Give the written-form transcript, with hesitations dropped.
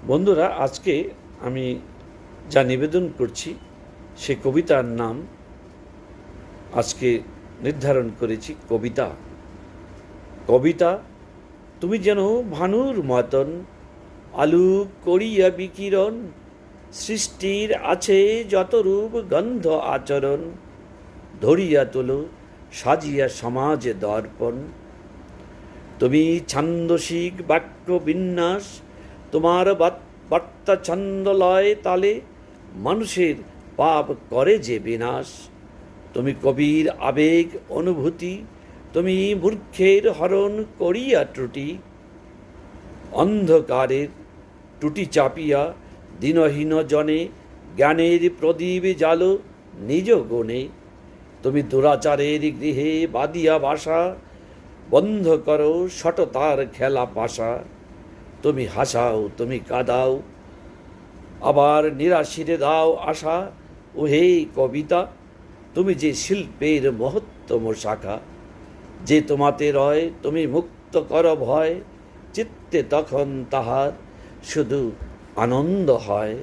বন্ধুরা, আজকে আমি যা নিবেদন করছি সে কবিতার নাম আজকে নির্ধারণ করেছি কবিতা। কবিতা, তুমি যেন ভানুর মতন আলোক করিয়া বিকিরণ, সৃষ্টির আছে যত রূপ গন্ধ আচরণ, ধরিয়া তোলো সাজিয়া সমাজে দর্পণ। তুমি ছান্দসিক বাক্য বিন্যাস, তোমার বার্তা ছন্দলয় তালে মানুষের পাপ করে যে বিনাশ। তুমি কবির আবেগ অনুভূতি, তুমি মূর্খের হরণ করিয়া ত্রুটি। অন্ধকারের টুটি চাপিয়া দিনহীন জনে জ্ঞানের প্রদীপ জালো নিজ গুণে। তুমি দুরাচারের গৃহে বাদিয়া বাসা, বন্ধ করো সটতার খেলা পাশা। তুমি হাসাও, তুমি কাঁদাও, আবার নিরাশিরে দাও আশা। ও হে কবিতা, তুমি যে শিল্পের মহত্তম শাখা, যে তোমাতে রয় তুমি মুক্ত কর ভয়, চিত্তে তখন তাহার শুধু আনন্দ হয়।